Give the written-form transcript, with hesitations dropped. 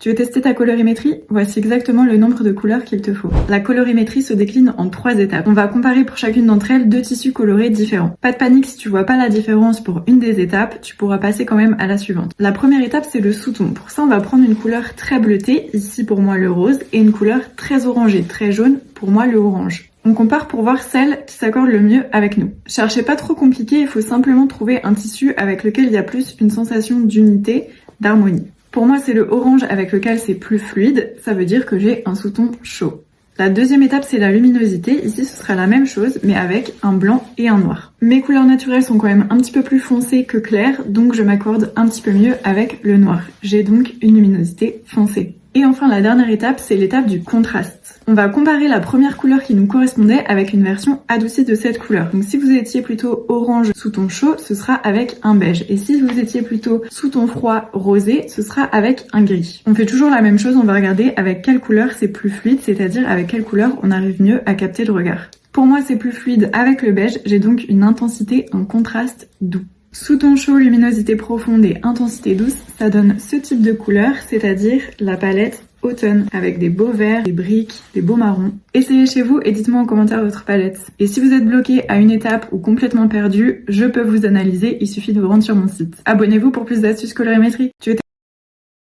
Tu veux tester ta colorimétrie? Voici exactement le nombre de couleurs qu'il te faut. La colorimétrie se décline en 3 étapes. On va comparer pour chacune d'entre elles 2 tissus colorés différents. Pas de panique, si tu vois pas la différence pour une des étapes, tu pourras passer quand même à la suivante. La première étape, c'est le sous-ton. Pour ça, on va prendre une couleur très bleutée, ici pour moi le rose, et une couleur très orangée, très jaune, pour moi le orange. On compare pour voir celle qui s'accorde le mieux avec nous. Cherchez pas trop compliqué, il faut simplement trouver un tissu avec lequel il y a plus une sensation d'unité, d'harmonie. Pour moi, c'est le orange avec lequel c'est plus fluide, ça veut dire que j'ai un sous-ton chaud. La deuxième étape, c'est la luminosité. Ici, ce sera la même chose, mais avec un blanc et un noir. Mes couleurs naturelles sont quand même un petit peu plus foncées que claires, donc je m'accorde un petit peu mieux avec le noir. J'ai donc une luminosité foncée. Et enfin, la dernière étape, c'est l'étape du contraste. On va comparer la première couleur qui nous correspondait avec une version adoucie de cette couleur. Donc si vous étiez plutôt orange sous ton chaud, ce sera avec un beige. Et si vous étiez plutôt sous ton froid rosé, ce sera avec un gris. On fait toujours la même chose, on va regarder avec quelle couleur c'est plus fluide, c'est-à-dire avec quelle couleur on arrive mieux à capter le regard. Pour moi, c'est plus fluide avec le beige, j'ai donc une intensité, un contraste doux. Sous ton chaud, luminosité profonde et intensité douce, ça donne ce type de couleur, c'est-à-dire la palette automne, avec des beaux verts, des briques, des beaux marrons. Essayez chez vous et dites-moi en commentaire votre palette. Et si vous êtes bloqué à une étape ou complètement perdu, je peux vous analyser, il suffit de vous rendre sur mon site. Abonnez-vous pour plus d'astuces colorimétrie.